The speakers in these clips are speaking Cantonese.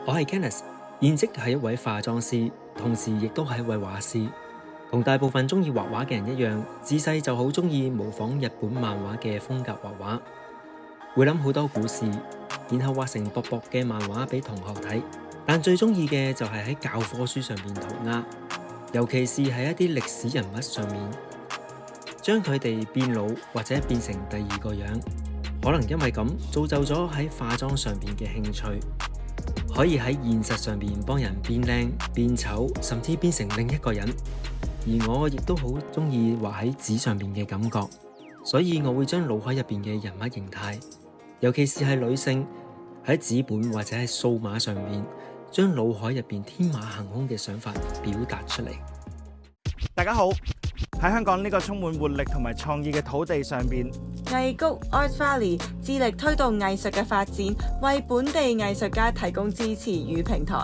我係 Kenneth，現職係一位化妝師，同時亦都係一位畫師。同大部分中意畫畫嘅人一樣，自細就好中意模仿日本漫畫嘅風格畫畫，會諗好多故事，然後畫成薄薄嘅漫畫俾同學睇。但最中意嘅就係喺教科書上面塗鴉，尤其是喺一啲歷史人物上面，將佢哋變老或者變成第二個樣。可能因為咁，造就咗喺化妝上邊嘅興趣，可以喺現實上邊幫人變靚、變醜，甚至變成另一個人。而我亦都好中意畫喺紙上邊嘅感覺，所以我會將腦海入邊嘅人物形態，尤其是係女性，喺紙本或者喺數碼上面，將腦海入邊天馬行空嘅想法表達出嚟。大家好，喺香港呢個充滿活力同埋創意嘅土地上邊，藝谷 Art Valley 致力推動藝術嘅發展，為本地藝術家提供支持與平台。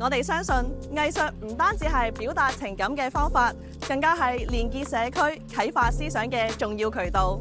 我哋相信藝術唔單止係表達情感嘅方法，更加係連結社區、啟發思想嘅重要渠道。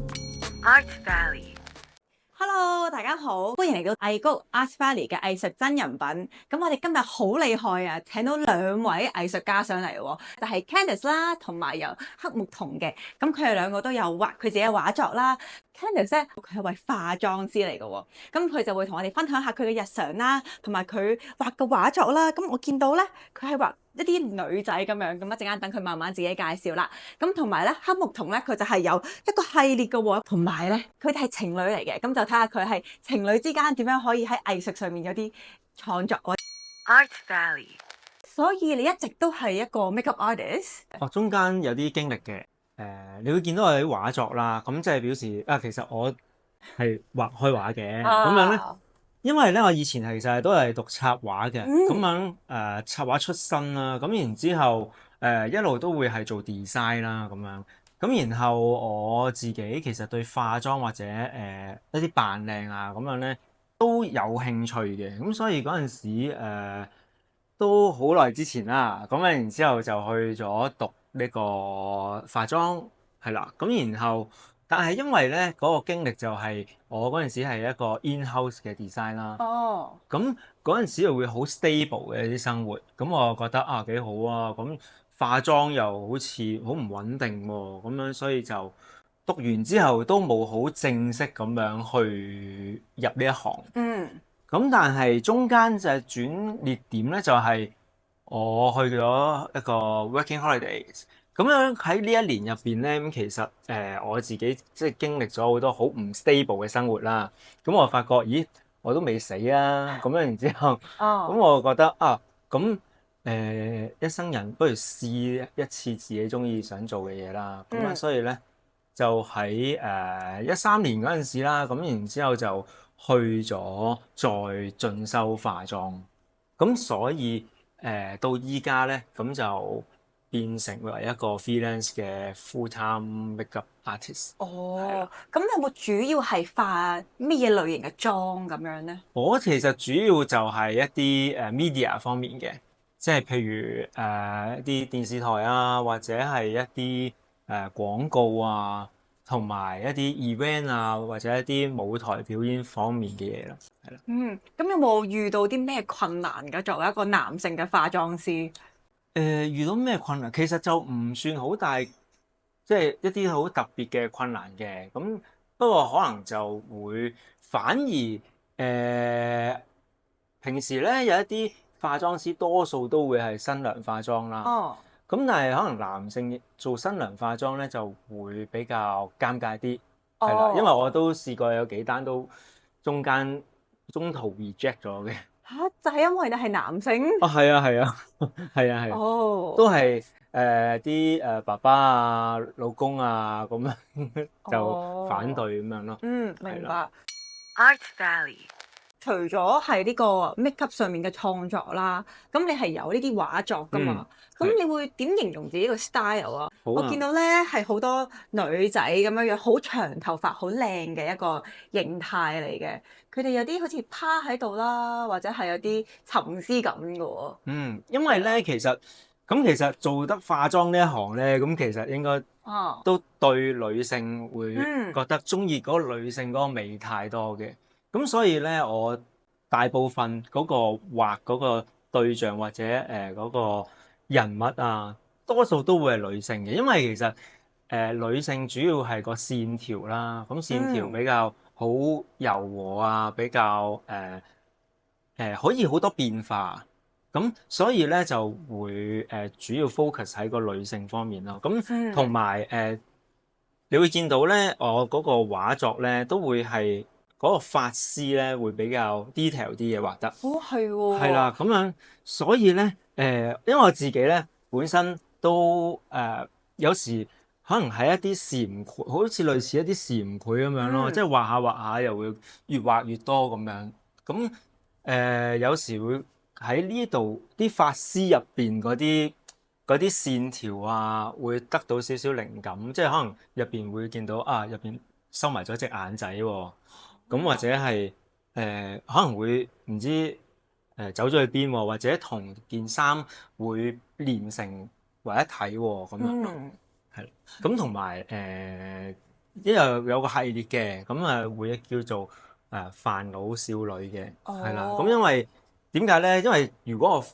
Art Valley。Hello， 大家好，歡迎嚟到藝谷 Art Valley 嘅藝術真人品。咁我哋今日好厲害啊，請到兩位藝術家上嚟喎，就係 Candice 啦，同埋由黑木瞳嘅。咁佢哋兩個都有畫佢自己嘅畫作啦。Candice 咧，佢係位化妝師嚟嘅喎，咁佢就會同我哋分享下佢嘅日常啦，同埋佢畫嘅畫作啦。咁我見到咧，佢係畫一啲女仔咁樣，咁一陣間等佢慢慢自己介紹啦。咁同埋咧，黑木瞳咧，佢就係有一個系列嘅喎，同埋咧，佢哋係情侶嚟嘅，咁就睇下佢係情侶之間點樣可以喺藝術上面有啲創作。Art Valley。所以你一直都係一個 makeup artist？中間有啲經歷嘅。你會見到我啲畫作啦，咁即係表示其實我係畫開畫嘅，咁樣咧，因為咧我以前其實都係讀插畫嘅，咁樣插畫出身啦，咁然之後一路都會係做 design 啦，咁樣，咁然後我自己其實對化妝或者一啲扮靚啊咁樣咧都有興趣嘅，咁所以嗰陣時都好耐之前啦，咁然之後就去咗讀呢個化妝係啦，咁然後但係因為咧嗰個經歷就係我嗰陣時係一個 in-house 嘅 design 啦，咁嗰陣時又會好 stable 嘅啲生活，咁我覺得幾好啊，咁化妝又好似好唔穩定喎，咁樣所以就讀完之後都冇好正式咁樣去入呢一行。咁但係中間就係轉捩點咧，就係我去咗一個 working holidays。咁樣喺呢一年入邊咧，咁其實我自己即係經歷咗好多好唔 stable 嘅生活啦。咁我發覺，咦，我都未死啊！咁樣然之後，咁我覺得咁一生人不如試一次自己中意想做嘅嘢啦。咁樣所以咧，就喺13年嗰陣時啦，咁然之後就去咗再進修化妝，咁所以到依家咧，咁就變成為一個 freelance 嘅 full-time makeup artist。咁有冇主要係化咩嘢類型嘅妝咁樣咧？我其實主要就係一啲media 方面嘅，即係譬如一啲電視台啊，或者係一啲廣告啊。同埋一啲 event 啊，或者一啲舞台表演方面嘅嘢啦，係啦。咁有冇遇到啲咩困難㗎？作為一個男性嘅化妝師，遇到咩困難？其實就唔算好大，即係一啲好特別嘅困難嘅。咁不過可能就會反而平時咧有一啲化妝師多數都會係新娘化妝啦。咁但係可能男性做新娘化妝咧就會比較尷尬啲，係啦，因為我都試過有幾單都中途 reject 咗嘅。就係因為你係男性？係啊，都係啲爸爸啊、老公啊咁樣就反對咁樣咯。明白。Art Valley。除咗係呢個 makeup 上面嘅創作啦，咁你係有呢啲畫作噶嘛？咁你會點形容自己個 style 啊？我見到咧係好多女仔咁樣樣，好長頭髮、好靚嘅一個形態嚟嘅。佢哋有啲好似趴喺度啦，或者係有啲沉思感嘅喎。因為咧其實做得化妝呢一行咧，咁其實應該都對女性會覺得中意嗰個女性嗰個美太多嘅。咁所以咧，我大部分嗰個畫嗰個對象或者嗰個人物啊，多數都會係女性嘅，因為其實女性主要係個線條啦，咁線條比較好柔和啊，比較可以好多變化，咁所以咧就會主要 focus 喺個女性方面咯。咁同埋你會見到咧，我嗰個畫作咧都會係嗰個髮絲咧會比較 detail 啲嘅畫得。哦，係喎。係啦，咁樣，所以咧因為我自己咧本身都有時可能係一啲禪繪，好似類似一啲禪繪咁樣咯，即係畫下畫下又會越畫越多咁樣。咁有時會喺呢度啲髮絲入邊嗰啲線條啊，會得到少少靈感，即係可能入邊會見到入邊收埋咗隻眼仔喎，咁或者係可能會唔知走咗去邊喎，或者同件衫會連成為一體喎，咁樣咯，係啦。咁同埋因為有個系列嘅，咁會叫做煩惱少女嘅，係啦。咁因為點解咧？因為如果我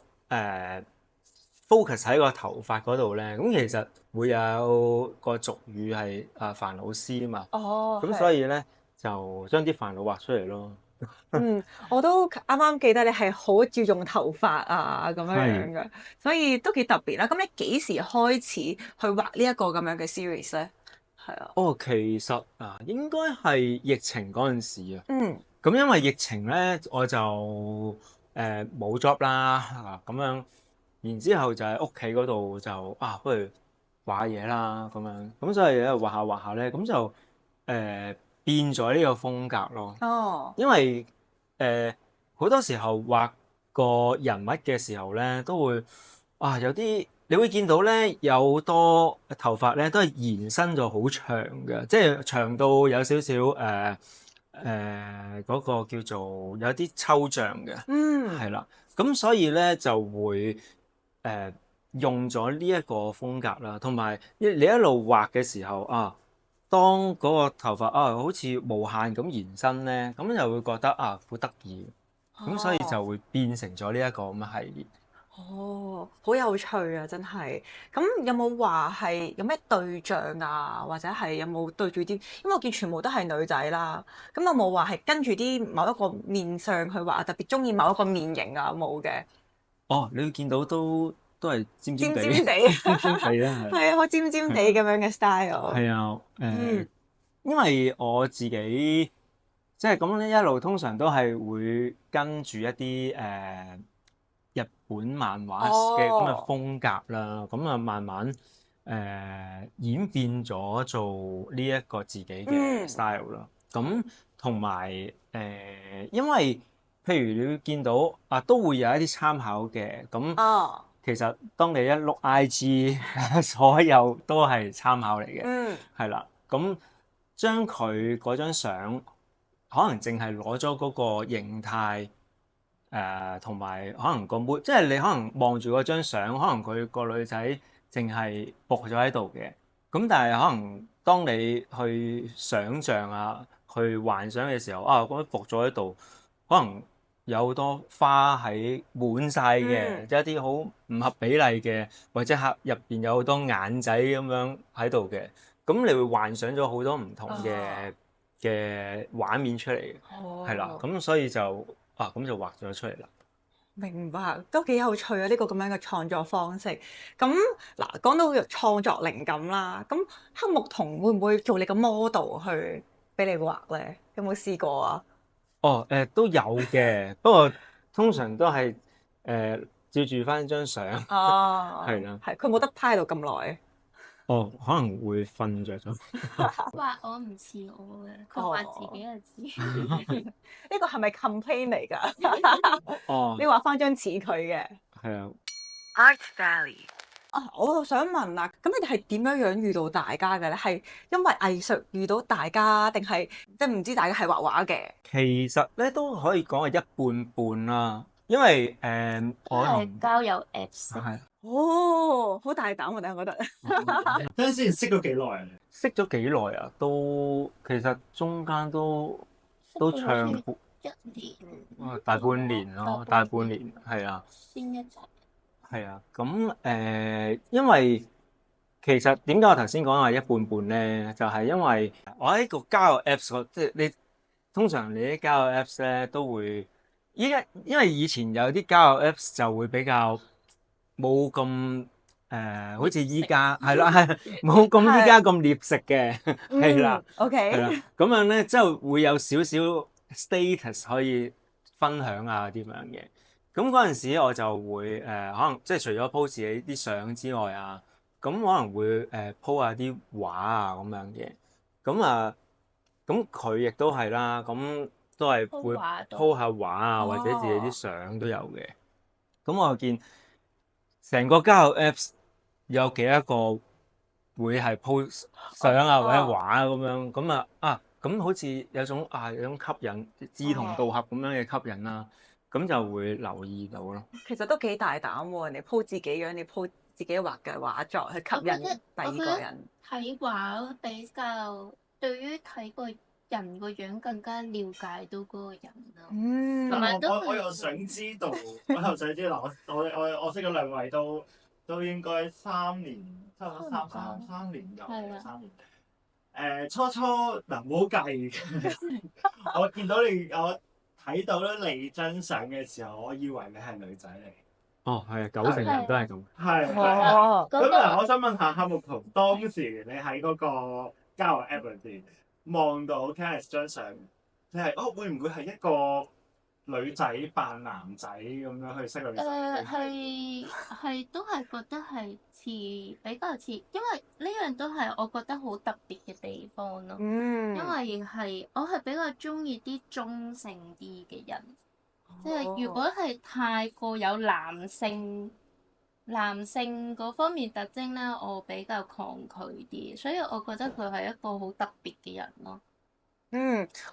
focus 喺個頭髮嗰度咧，咁其實會有個俗語係煩惱絲啊嘛。咁所以咧就將啲煩惱畫出嚟咯。我都啱啱記得你係好注重頭髮啊咁樣嘅，所以都幾特別啦。咁你幾時開始去畫呢一個咁樣嘅 series 咧？係啊。其實應該係疫情嗰陣時啊。咁因為疫情咧，我就冇 job 啦咁樣，然之後就喺屋企嗰度就不如畫下嘢啦咁樣，咁所以喺度畫下畫下咧，咁就變咗呢個風格咯。因為好多時候畫個人物嘅時候咧，都會有啲你會見到咧，有好多頭髮咧都係延伸咗好長嘅，即係長到有少少嗰個叫做有啲抽象嘅，係啦。咁所以咧就會用咗呢一個風格啦，同埋你一路畫嘅時候當嗰個頭髮好似無限咁延伸咧，咁又會覺得好得意，咁所以就會變成咗呢一個咁嘅系列。好有趣啊！真係。咁有冇話係有咩對象啊？或者係有冇對住啲？因為我見全部都係女仔啦。咁有冇話係跟住啲某一個面相去畫？特別中意某一個面型啊？冇嘅。你會見到都係尖尖地，係啊，係啊，好尖尖地咁樣嘅 style。係啊，因為我自己即係咁一路通常都係會跟住一啲日本漫畫嘅咁嘅風格啦，咁慢慢演變咗做呢一個自己嘅 style 啦。咁同埋因為譬如你會見到都會有一啲參考嘅，咁其實當你一碌 IG， 所有都係參考嚟嘅，係啦。咁將佢嗰張相可能淨係攞咗嗰個形態。同埋可能個妹，即係你可能望住嗰張相，可能佢個女仔淨係伏咗喺度嘅。咁但係可能當你去想像去幻想嘅時候，咁伏咗喺度，可能有好多花喺滿晒嘅，即係一啲好唔合比例嘅，或者入邊有好多眼仔咁樣喺度嘅。咁你會幻想咗好多唔同嘅畫面出嚟，係啦。咁所以就。咁就畫咗出嚟啦。明白，都幾有趣啊！呢個咁樣嘅創作方式。咁嗱，講到創作靈感啦，咁黑木瞳會唔會做你個 model 去俾你畫咧？有冇試過啊？都有嘅，不過通常都係照住翻張相。係啦。係佢冇得趴喺度咁耐。可能會瞓着咗。畫我唔似我嘅，佢畫自己就知。呢個係咪 complain 嚟㗎？你畫翻張似佢嘅。係啊。Art Valley。我想問啦，咁你哋係點樣遇到大家嘅咧？係因為藝術遇到大家，定係即係唔知大家係畫畫嘅？其實咧都可以講係一半半啦，因為我係交友 Apps。係。好大膽啊！我覺得。等陣先，識咗幾耐啊？識咗幾耐啊？都其實中間都年，大半年咯，大半年係啊，先一齊。係啊。咁因為其實點解我頭先講話一半半咧，就係因為我喺個交友 Apps 即係你通常你啲交友 Apps 咧都會依家，因為以前有啲交友 Apps 就會比較冇咁好似依家係啦，係冇咁依家咁獵食嘅，係啦，係，OK，啦，咁樣咧之後會有少少 status 可以分享啊啲咁樣嘅。咁嗰陣時我就會可能即係除咗 po 自己啲相之外啊，咁可能會po 下啲畫啊咁樣嘅。咁啊，咁佢亦都係啦，咁都係會 po 下畫啊，或者自己啲相都有嘅。咁我見成個交友 Apps 有幾多個會係 po 相啊或者畫咁樣，咁好似有種吸引志同道合咁樣嘅吸引啦，咁就會留意到咯。其實都幾大膽喎，人哋 po 自己樣，你 po 自己畫嘅畫作去吸引第二個人。睇畫比較對於睇個人個樣更加了解到嗰個人咯。同埋我又想知道，我識咗兩位都應該3年，差唔多三年有3年。初初嗱唔好介意，我見到我睇到咧你張相嘅時候，我以為你係女仔嚟。哦，係啊，90%人都係咁。係。哦，咁嗱，我想問下夏木彤，當時你喺嗰個交友 App 裏邊望到 Candice 張相，你係會唔會係一個女仔扮男仔咁樣去識女仔？係都係覺得係比較似，因為呢樣都係我覺得好特別嘅地方咯。因為我係比較中意啲中性啲嘅人，即係如果係太過有男性嗰方面特徵咧，我比較抗拒啲，所以我覺得佢係一個好特別嘅人咯。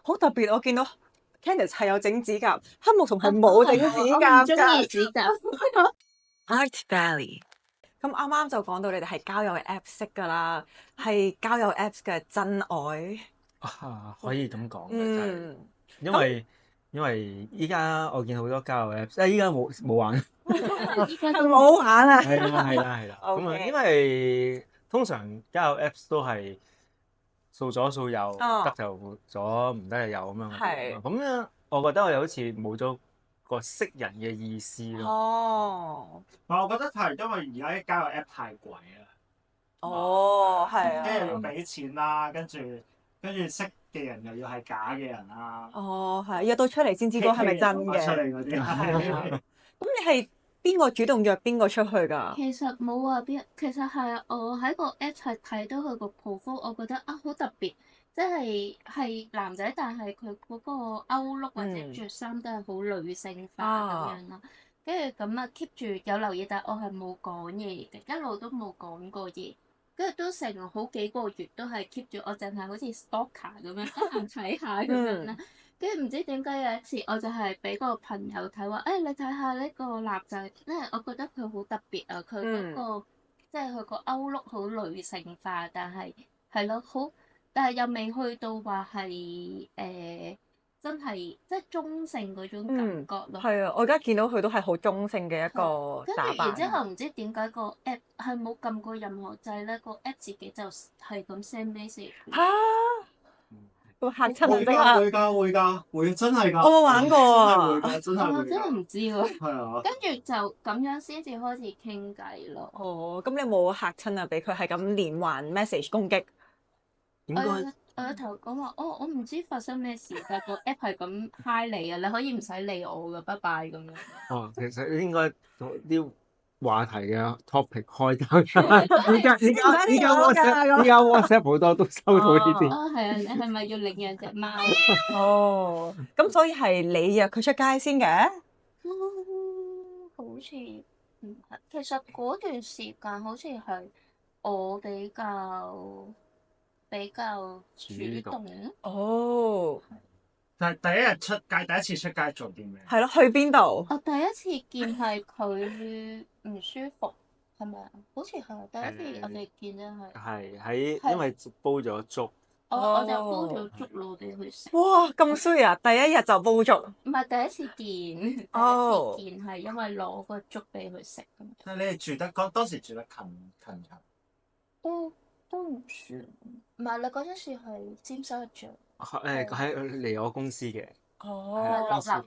好特別，我見到 Candice 係有整指甲，黑木瞳係冇整指甲㗎。中意指甲。Art Valley。咁啱啱就講到你哋係交友 Apps 識㗎啦，係交友 Apps 嘅真愛。可以咁講嘅，真係因為依家我見好多交友 Apps，依家冇玩，冇玩啊！係啦。咁啊，因為通常交友 Apps 都係掃左掃右，得就左，唔得就右咁樣。係。咁樣我覺得我又好似冇咗個識人嘅意思咯。我覺得係因為而家啲交友 App 太貴啦。係啊。跟住要俾錢啦，跟住識嘅人又要係假嘅人啦。係約到出嚟先知道係咪真嘅。出嚟嗰啲。咁你係邊個主動約邊個出去㗎？其實冇話其實係我喺個 app 係睇到佢個 profile，我覺得好特別，即係男仔，但係佢嗰個歐碌或者着衫都係好女性化咁樣啦。跟住咁keep 住有留意，但係我係冇講嘢嘅，一路都冇講過嘢。跟住都成好幾個月都係 keep 住，我淨係好似 stalker 咁樣得閒睇下咁樣啦。跟住唔知點解有一次我就係俾個朋友睇話，你睇下呢個男仔，因為我覺得佢好特別啊，佢嗰個即係佢個歐陸好女性化，但係係咯好，但係又未去到話係真係即係中性嗰種感覺咯。係啊，我而家見到佢都係好中性嘅一個打扮。跟住然之後唔知點解個 app 係冇撳過任何掣咧，個 app 自己就係咁 send message。會嚇親人啊！會真係㗎。我冇玩過啊！真係我真係唔知喎。係啊。跟住就咁樣先至開始傾偈咯。咁你冇嚇親啊？俾佢係咁連環 message 攻擊。應該我有頭講話，我唔知發生咩事，但係個 app 係咁 hi 你啊，你可以唔使理我㗎，拜拜咁樣。其實應該啲話題嘅 topic 開㗎。依家 WhatsApp 好多都收到呢啲。係啊，你係咪要領養隻貓？咁所以係你約佢出街先嘅？好似唔係，其實嗰段時間好似係我比較主動。但係第一次出街做啲咩？係咯，去邊度？我第一次見係佢唔舒服，係咪啊？好似係第一次我哋見真係。係因為煲咗粥，我就煲咗粥攞俾佢食。哇，咁衰啊！第一日就煲粥。唔係第一次見，第一次見係因為攞個粥俾佢食咁。但係你哋住得當時住得近？都唔算，唔係你嗰陣時係尖沙咀。喺離我公司嘅。哦，樓下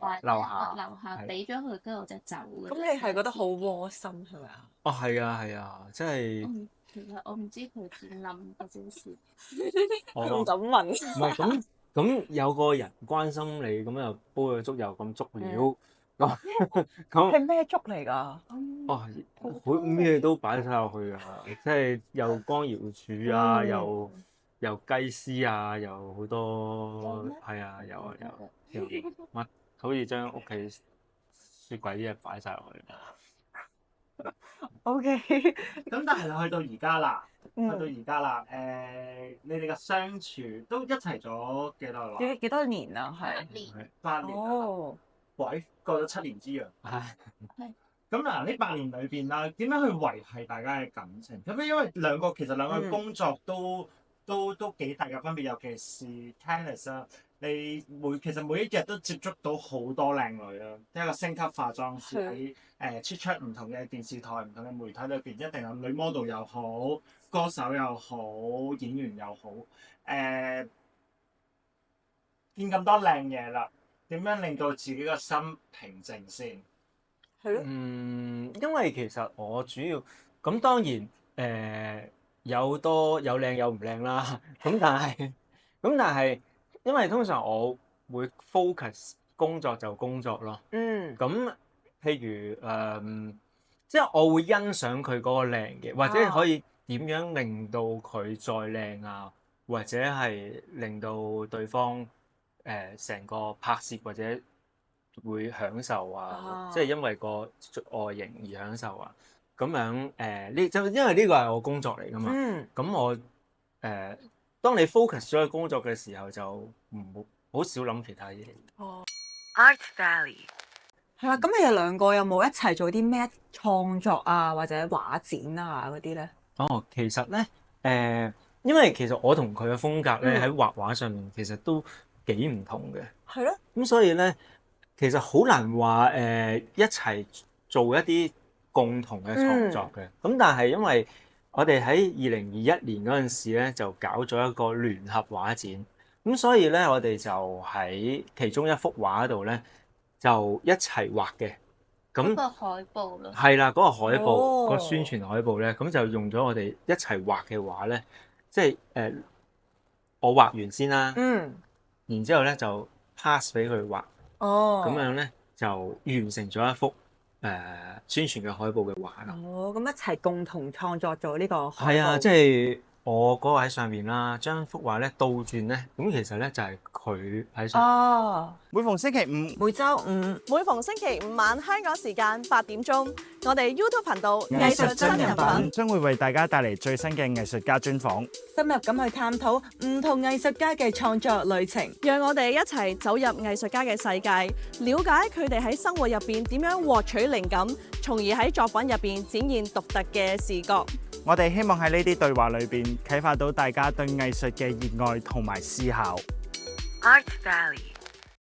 樓下俾咗佢，跟住我就走嘅。咁你係覺得好窩心係咪啊？哦，係啊，即係。其實我唔知佢點諗嗰件事。我唔敢問。唔係咁有個人關心你，咁又煲咗粥又咁足料，咁係咩粥嚟㗎？哦，咩都擺晒落去啊！即係又光瑤柱啊，又雞絲啊，又好多係啊，有乜好似將屋企雪櫃啲嘢擺晒落去。O.K. 咁但係你去到而家啦，你哋嘅相處都一齊咗幾耐啦？幾多年啊？係8年。哦，喂，過咗7年之癢。唉，咁嗱，呢8年裏邊啦，點樣去維係大家嘅感情？咁因為兩個嘅工作都幾大嘅分別，尤其是 Candice 啦，你其實每一日都接觸到好多靚女啦，一個星級化妝師喺出唔同嘅電視台、唔同嘅媒體裏邊，一定有女 model 又好，歌手又好，演員又好，見咁多靚嘢啦，點樣令到自己個心平靜先？係咯。因為其實我主要咁當然有靚有唔靚啦，咁但係因為通常我會 focus 工作就工作咯。咁譬如即係我會欣賞佢嗰個靚嘅，或者可以點樣令到佢再靚啊，或者係令到對方成個拍攝或者會享受啊，即係因為個外形而享受啊。咁樣就因為呢個係我工作嚟㗎嘛。咁我當你 focus 咗喺工作嘅時候，就唔好少諗其他嘢。Art Valley 係啦，咁你哋兩個有冇一齊做啲咩創作啊，或者畫展啊嗰啲咧？其實咧因為其實我同佢嘅風格咧喺畫畫上面其實都幾唔同嘅。係咯。咁所以咧，其實好難話一齊做一啲共同嘅創作嘅。咁但係因為我哋喺2021年嗰陣時咧，就搞咗一個聯合畫展，咁所以咧我哋就喺其中一幅畫度咧就一齊畫嘅。咁個海報咯。係啦，嗰個海報，個宣傳海報咧，咁就用咗我哋一齊畫嘅畫咧，即係我畫完先啦，然之後咧就 pass 俾佢畫，咁樣咧就完成咗一幅宣傳嘅海報嘅畫啦。咁一齊共同創作咗呢個海報。係啊，即係我嗰個喺上面啦，將幅畫咧倒轉咧，咁其實咧就係佢喺上。每逢星期五、每週五、每逢星期五晚香港時間8點鐘，我哋 YouTube 頻道藝術真人品將會為大家帶嚟最新嘅藝術家專訪，深入咁去探討唔同藝術家嘅創作旅程，讓我哋一齊走入藝術家嘅世界，了解佢哋喺生活入邊點樣獲取靈感，從而喺作品入邊展現獨特嘅視覺。我哋希望喺呢啲對話裏邊啟發到大家對藝術嘅熱愛同埋思考。Art Valley。